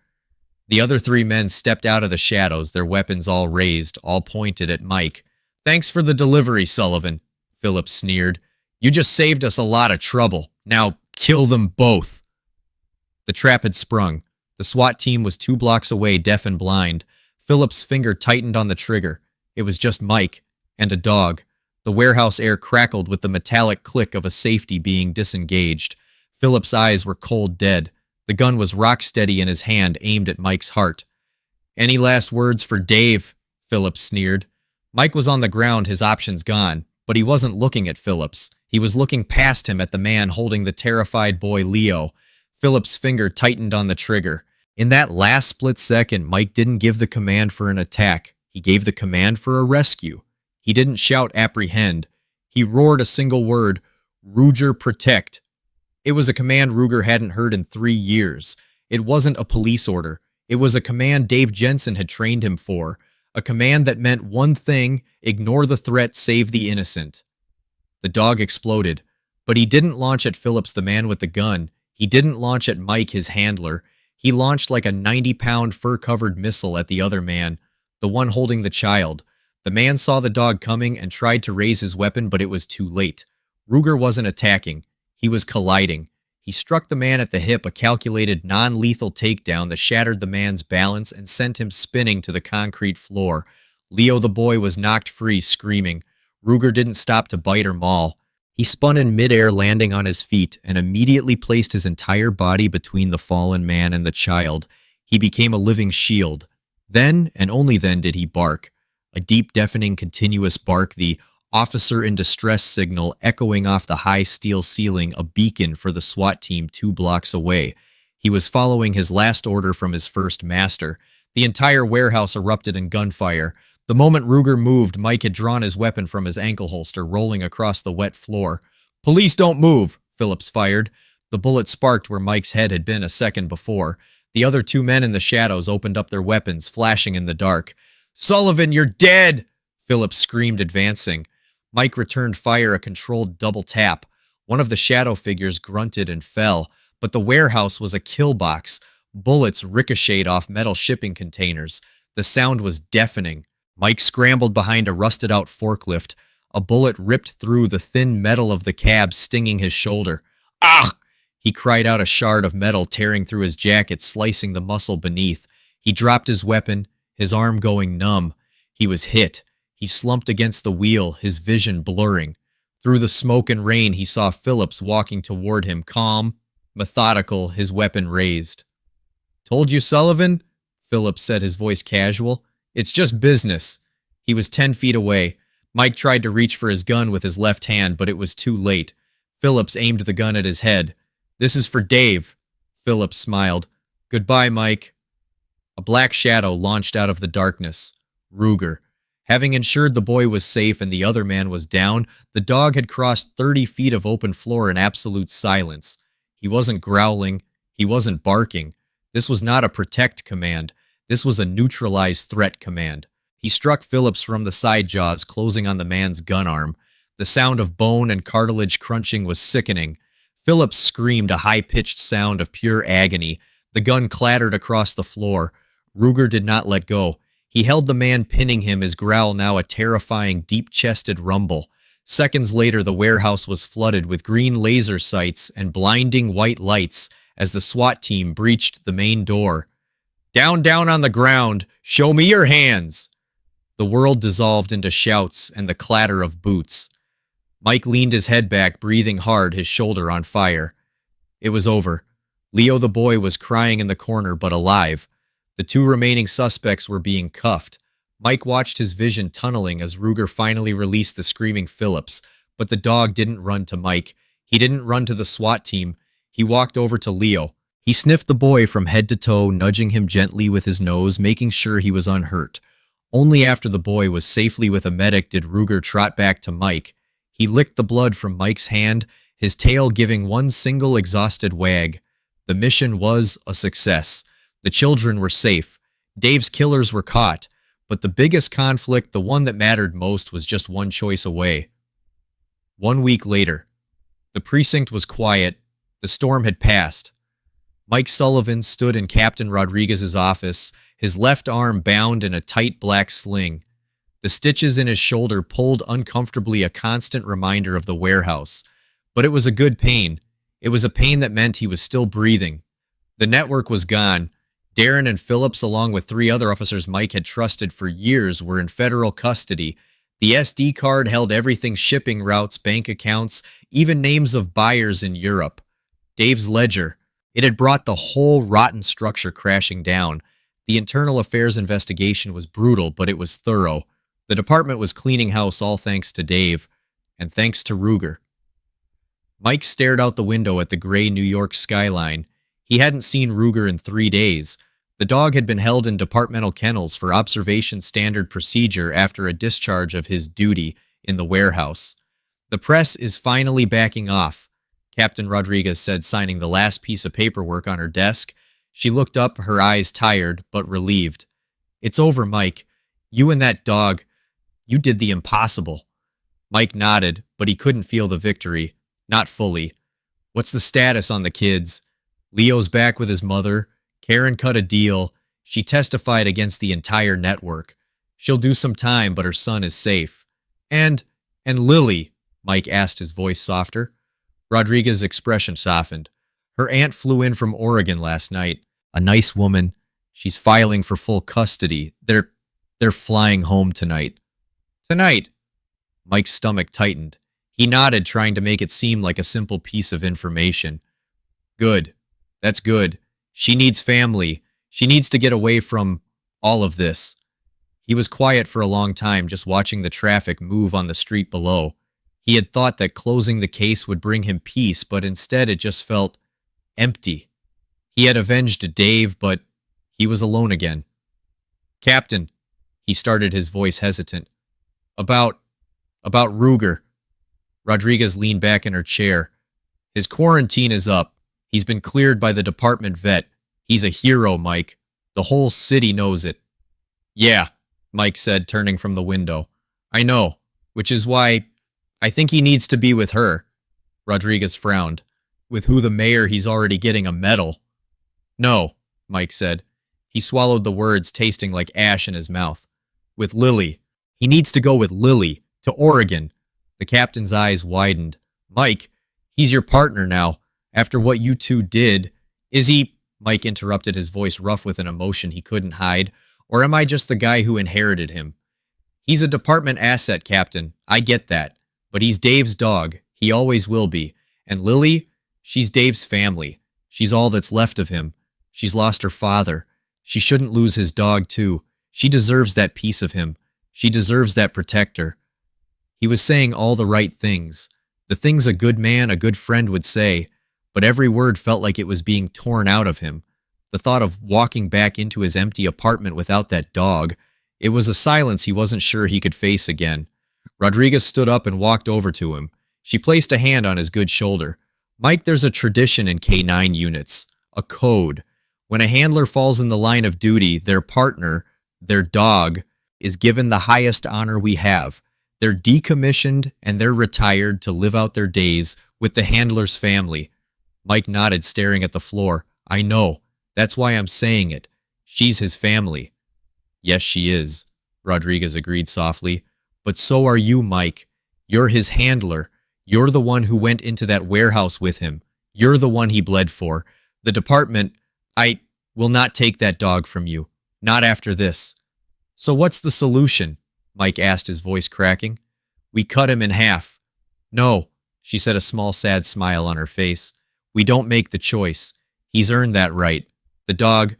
The other 3 men stepped out of the shadows, their weapons all raised, all pointed at Mike. Thanks for the delivery, Sullivan, Phillips sneered. You just saved us a lot of trouble. Now kill them both. The trap had sprung. The SWAT team was 2 blocks away, deaf and blind. Phillips' finger tightened on the trigger. It was just Mike and a dog. The warehouse air crackled with the metallic click of a safety being disengaged. Phillips' eyes were cold dead. The gun was rock steady in his hand, aimed at Mike's heart. Any last words for Dave? Phillips sneered. Mike was on the ground, his options gone, but he wasn't looking at Phillips. He was looking past him at the man holding the terrified boy Leo. Phillips' finger tightened on the trigger. In that last split second, Mike didn't give the command for an attack. He gave the command for a rescue. He didn't shout apprehend. He roared a single word, Ruger protect. It was a command Ruger hadn't heard in 3 years. It wasn't a police order. It was a command Dave Jensen had trained him for. A command that meant one thing, ignore the threat, save the innocent. The dog exploded, but he didn't launch at Phillips, the man with the gun. He didn't launch at Mike, his handler. He launched like a 90-pound fur-covered missile at the other man, the one holding the child. The man saw the dog coming and tried to raise his weapon, but it was too late. Ruger wasn't attacking. He was colliding. He struck the man at the hip, a calculated, non-lethal takedown that shattered the man's balance and sent him spinning to the concrete floor. Leo the boy was knocked free, screaming. Ruger didn't stop to bite or maul. He spun in midair, landing on his feet, and immediately placed his entire body between the fallen man and the child. He became a living shield. Then, and only then, did he bark. A deep, deafening, continuous bark, the officer in distress signal echoing off the high steel ceiling, a beacon for the SWAT team 2 blocks away. He was following his last order from his first master. The entire warehouse erupted in gunfire. The moment Ruger moved, Mike had drawn his weapon from his ankle holster, rolling across the wet floor. "Police don't move," Phillips fired. The bullet sparked where Mike's head had been a second before. The other 2 men in the shadows opened up their weapons, flashing in the dark. "Sullivan, you're dead!" Phillips screamed, advancing. Mike returned fire, a controlled double tap. One of the shadow figures grunted and fell, but the warehouse was a kill box. Bullets ricocheted off metal shipping containers. The sound was deafening. Mike scrambled behind a rusted-out forklift. A bullet ripped through the thin metal of the cab, stinging his shoulder. "Ah!" He cried out, a shard of metal tearing through his jacket, slicing the muscle beneath. He dropped his weapon, his arm going numb. He was hit. He slumped against the wheel, his vision blurring. Through the smoke and rain, he saw Phillips walking toward him, calm, methodical, his weapon raised. "Told you, Sullivan?" Phillips said, his voice casual. "It's just business." He was 10 feet away. Mike tried to reach for his gun with his left hand, but it was too late. Phillips aimed the gun at his head. "This is for Dave." Phillips smiled. "Goodbye, Mike." A black shadow launched out of the darkness. Ruger. Having ensured the boy was safe and the other man was down, the dog had crossed 30 feet of open floor in absolute silence. He wasn't growling. He wasn't barking. This was not a protect command. This was a neutralize threat command. He struck Phillips from the side jaws, closing on the man's gun arm. The sound of bone and cartilage crunching was sickening. Phillips screamed, a high-pitched sound of pure agony. The gun clattered across the floor. Ruger did not let go. He held the man, pinning him, his growl now a terrifying, deep-chested rumble. Seconds later, the warehouse was flooded with green laser sights and blinding white lights as the SWAT team breached the main door. "Down, down on the ground! Show me your hands!" The world dissolved into shouts and the clatter of boots. Mike leaned his head back, breathing hard, his shoulder on fire. It was over. Leo the boy was crying in the corner, but alive. The 2 remaining suspects were being cuffed. Mike watched his vision tunneling as Ruger finally released the screaming Phillips, but the dog didn't run to Mike. He didn't run to the SWAT team. He walked over to Leo. He sniffed the boy from head to toe, nudging him gently with his nose, making sure he was unhurt. Only after the boy was safely with a medic did Ruger trot back to Mike. He licked the blood from Mike's hand, his tail giving one single exhausted wag. The mission was a success. The children were safe. Dave's killers were caught. But the biggest conflict, the one that mattered most, was just one choice away. 1 week later. The precinct was quiet. The storm had passed. Mike Sullivan stood in Captain Rodriguez's office, his left arm bound in a tight black sling. The stitches in his shoulder pulled uncomfortably, a constant reminder of the warehouse. But it was a good pain. It was a pain that meant he was still breathing. The network was gone. Darren and Phillips, along with 3 other officers Mike had trusted for years, were in federal custody. The SD card held everything: shipping routes, bank accounts, even names of buyers in Europe. Dave's ledger. It had brought the whole rotten structure crashing down. The internal affairs investigation was brutal, but it was thorough. The department was cleaning house, all thanks to Dave, and thanks to Ruger. Mike stared out the window at the gray New York skyline. He hadn't seen Ruger in 3 days. The dog had been held in departmental kennels for observation standard procedure after a discharge of his duty in the warehouse. "The press is finally backing off," Captain Rodriguez said, signing the last piece of paperwork on her desk. She looked up, her eyes tired but relieved. "It's over, Mike. You and that dog, you did the impossible." Mike nodded, but he couldn't feel the victory. Not fully. "What's the status on the kids?" "Leo's back with his mother. Karen cut a deal. She testified against the entire network. She'll do some time, but her son is safe." And Lily," Mike asked, his voice softer. Rodriguez's expression softened. Her aunt flew in from Oregon last night. A nice woman. She's filing for full custody. They're flying home tonight. Tonight? Mike's stomach tightened. He nodded, trying to make it seem like a simple piece of information. Good. That's good. She needs family. She needs to get away from all of this. He was quiet for a long time, just watching the traffic move on the street below. He had thought that closing the case would bring him peace, but instead it just felt empty. He had avenged Dave, but he was alone again. Captain, he started, his voice hesitant. About Ruger. Rodriguez leaned back in her chair. His quarantine is up. He's been cleared by the department vet. He's a hero, Mike. The whole city knows it. Yeah, Mike said, turning from the window. I know, which is why I think he needs to be with her. Rodriguez frowned. With who, the mayor? He's already getting a medal. No, Mike said. He swallowed the words, tasting like ash in his mouth. With Lily. He needs to go with Lily, to Oregon. The captain's eyes widened. Mike, he's your partner now. After what you two did, is he... Mike interrupted, his voice rough with an emotion he couldn't hide. Or am I just the guy who inherited him? He's a department asset, Captain. I get that. But he's Dave's dog. He always will be. And Lily, she's Dave's family. She's all that's left of him. She's lost her father. She shouldn't lose his dog, too. She deserves that piece of him. She deserves that protector. He was saying all the right things. The things a good man, a good friend would say. But every word felt like it was being torn out of him. The thought of walking back into his empty apartment without that dog, it was a silence he wasn't sure he could face again. Rodriguez stood up and walked over to him. She placed a hand on his good shoulder. Mike, there's a tradition in K9 units, a code. When a handler falls in the line of duty, their partner, their dog, is given the highest honor we have. They're decommissioned and they're retired to live out their days with the handler's family. Mike nodded, staring at the floor. I know. That's why I'm saying it. She's his family. Yes, she is, Rodriguez agreed softly. But so are you, Mike. You're his handler. You're the one who went into that warehouse with him. You're the one he bled for. The department, I will not take that dog from you. Not after this. So what's the solution? Mike asked, his voice cracking. We cut him in half. No, she said, a small sad smile on her face. We don't make the choice. He's earned that right. The dog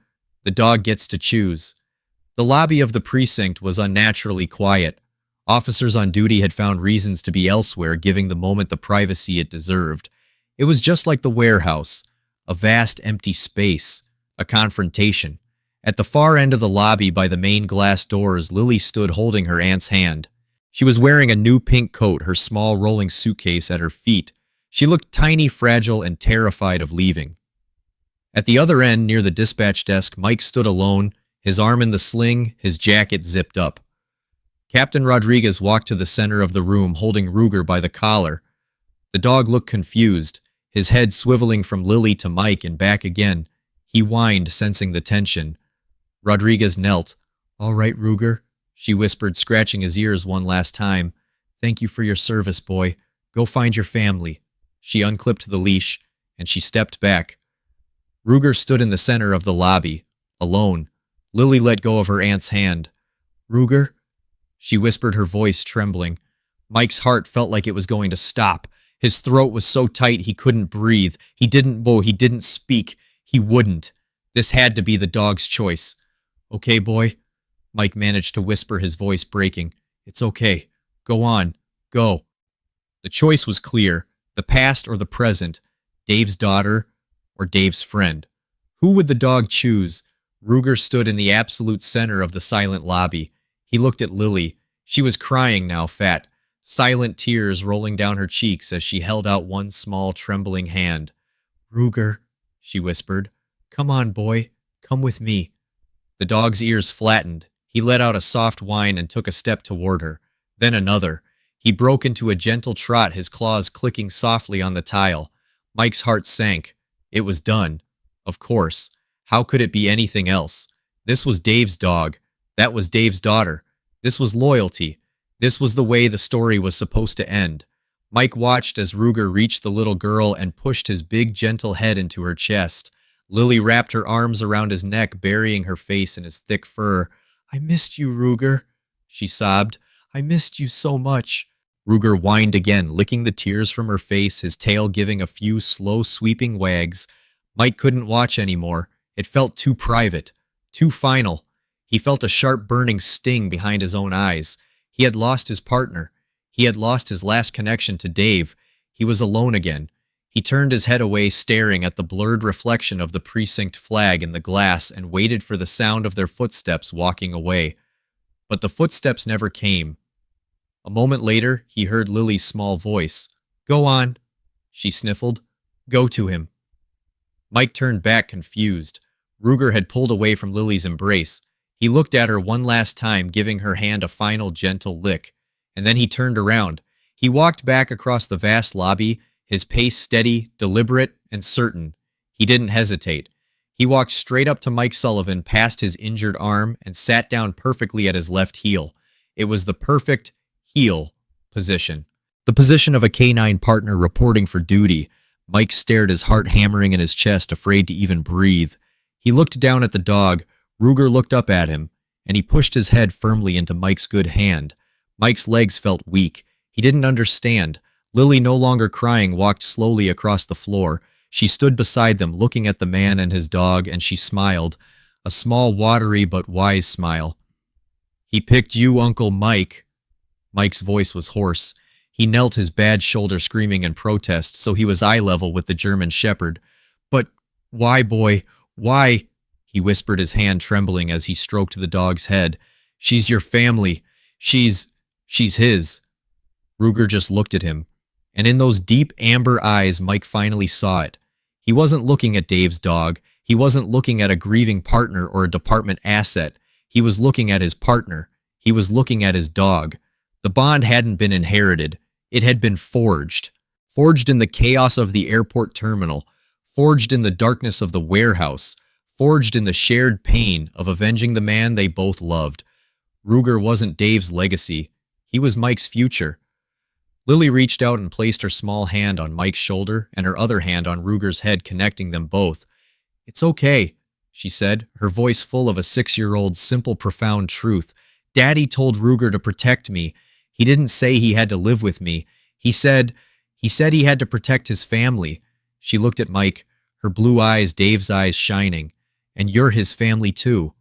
gets to choose. The lobby of the precinct was unnaturally quiet. Officers on duty had found reasons to be elsewhere, giving the moment the privacy it deserved. It was just like the warehouse, a vast empty space, a confrontation. At the far end of the lobby by the main glass doors, Lily stood holding her aunt's hand. She was wearing a new pink coat, her small rolling suitcase at her feet. She looked tiny, fragile, and terrified of leaving. At the other end, near the dispatch desk, Mike stood alone, his arm in the sling, his jacket zipped up. Captain Rodriguez walked to the center of the room, holding Ruger by the collar. The dog looked confused, his head swiveling from Lily to Mike and back again. He whined, sensing the tension. Rodriguez knelt. All right, Ruger, she whispered, scratching his ears one last time. Thank you for your service, boy. Go find your family. She unclipped the leash, and she stepped back. Ruger stood in the center of the lobby, alone. Lily let go of her aunt's hand. Ruger? She whispered, her voice trembling. Mike's heart felt like it was going to stop. His throat was so tight he couldn't breathe. He didn't speak. He wouldn't. This had to be the dog's choice. Okay, boy? Mike managed to whisper, his voice breaking. It's okay. Go on. Go. The choice was clear. The past or the present. Dave's daughter or Dave's friend. Who would the dog choose? Ruger stood in the absolute center of the silent lobby. He looked at Lily. She was crying now, fat, silent tears rolling down her cheeks as she held out one small, trembling hand. Ruger, she whispered. Come on, boy. Come with me. The dog's ears flattened. He let out a soft whine and took a step toward her. Then another. He broke into a gentle trot, his claws clicking softly on the tile. Mike's heart sank. It was done. Of course. How could it be anything else? This was Dave's dog. That was Dave's daughter. This was loyalty. This was the way the story was supposed to end. Mike watched as Ruger reached the little girl and pushed his big, gentle head into her chest. Lily wrapped her arms around his neck, burying her face in his thick fur. "I missed you, Ruger," she sobbed. "I missed you so much." Ruger whined again, licking the tears from her face, his tail giving a few slow, sweeping wags. Mike couldn't watch anymore. It felt too private, too final. He felt a sharp burning sting behind his own eyes. He had lost his partner. He had lost his last connection to Dave. He was alone again. He turned his head away, staring at the blurred reflection of the precinct flag in the glass, and waited for the sound of their footsteps walking away. But the footsteps never came. A moment later, he heard Lily's small voice. "Go on," she sniffled. "Go to him." Mike turned back, confused. Ruger had pulled away from Lily's embrace. He looked at her one last time, giving her hand a final gentle lick. And then he turned around. He walked back across the vast lobby, his pace steady, deliberate, and certain. He didn't hesitate. He walked straight up to Mike Sullivan, past his injured arm, and sat down perfectly at his left heel. It was the perfect heel position. The position of a canine partner reporting for duty. Mike stared, his heart hammering in his chest, afraid to even breathe. He looked down at the dog. Ruger looked up at him, and he pushed his head firmly into Mike's good hand. Mike's legs felt weak. He didn't understand. Lily, no longer crying, walked slowly across the floor. She stood beside them, looking at the man and his dog, and she smiled. A small, watery but wise smile. "He picked you, Uncle Mike." Mike's voice was hoarse. He knelt, his bad shoulder screaming in protest, so he was eye level with the German shepherd. "But why, boy? Why?" He whispered, his hand trembling as he stroked the dog's head. "She's your family. She's his." Ruger just looked at him, and in those deep amber eyes, Mike finally saw it. He wasn't looking at Dave's dog. He wasn't looking at a grieving partner or a department asset. He was looking at his partner. He was looking at his dog. The bond hadn't been inherited. It had been forged. Forged in the chaos of the airport terminal. Forged in the darkness of the warehouse. Forged in the shared pain of avenging the man they both loved. Ruger wasn't Dave's legacy. He was Mike's future. Lily reached out and placed her small hand on Mike's shoulder and her other hand on Ruger's head, connecting them both. "It's okay," she said, her voice full of a 6-year-old's simple, profound truth. "Daddy told Ruger to protect me. He didn't say he had to live with me. He said he had to protect his family." She looked at Mike, her blue eyes, Dave's eyes shining. "And you're his family too."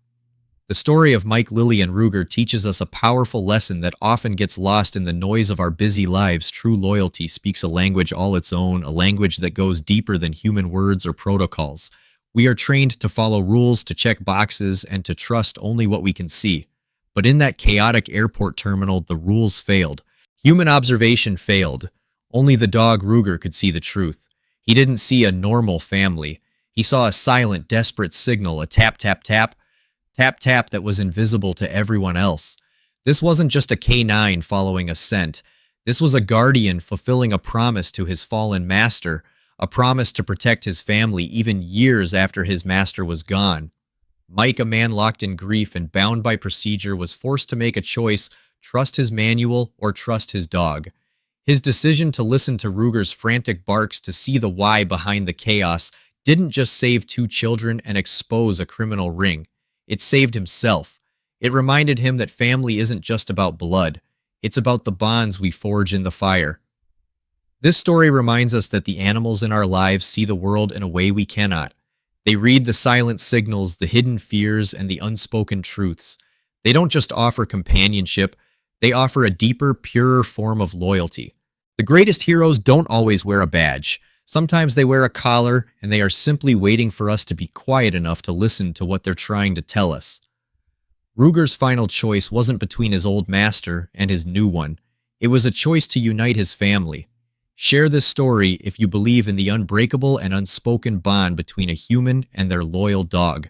The story of Mike, Lily, and Ruger teaches us a powerful lesson that often gets lost in the noise of our busy lives. True loyalty speaks a language all its own, a language that goes deeper than human words or protocols. We are trained to follow rules, to check boxes, and to trust only what we can see. But in that chaotic airport terminal, the rules failed. Human observation failed. Only the dog Ruger could see the truth. He didn't see a normal family. He saw a silent, desperate signal, a tap, tap, tap, tap, tap that was invisible to everyone else. This wasn't just a canine following a scent. This was a guardian fulfilling a promise to his fallen master, a promise to protect his family even years after his master was gone. Mike, a man locked in grief and bound by procedure, was forced to make a choice: trust his manual or trust his dog. His decision to listen to Ruger's frantic barks, to see the why behind the chaos, didn't just save 2 children and expose a criminal ring. It saved himself. It reminded him that family isn't just about blood. It's about the bonds we forge in the fire. This story reminds us that the animals in our lives see the world in a way we cannot. They read the silent signals, the hidden fears, and the unspoken truths. They don't just offer companionship, they offer a deeper, purer form of loyalty. The greatest heroes don't always wear a badge. Sometimes they wear a collar, and they are simply waiting for us to be quiet enough to listen to what they're trying to tell us. Ruger's final choice wasn't between his old master and his new one. It was a choice to unite his family. Share this story if you believe in the unbreakable and unspoken bond between a human and their loyal dog.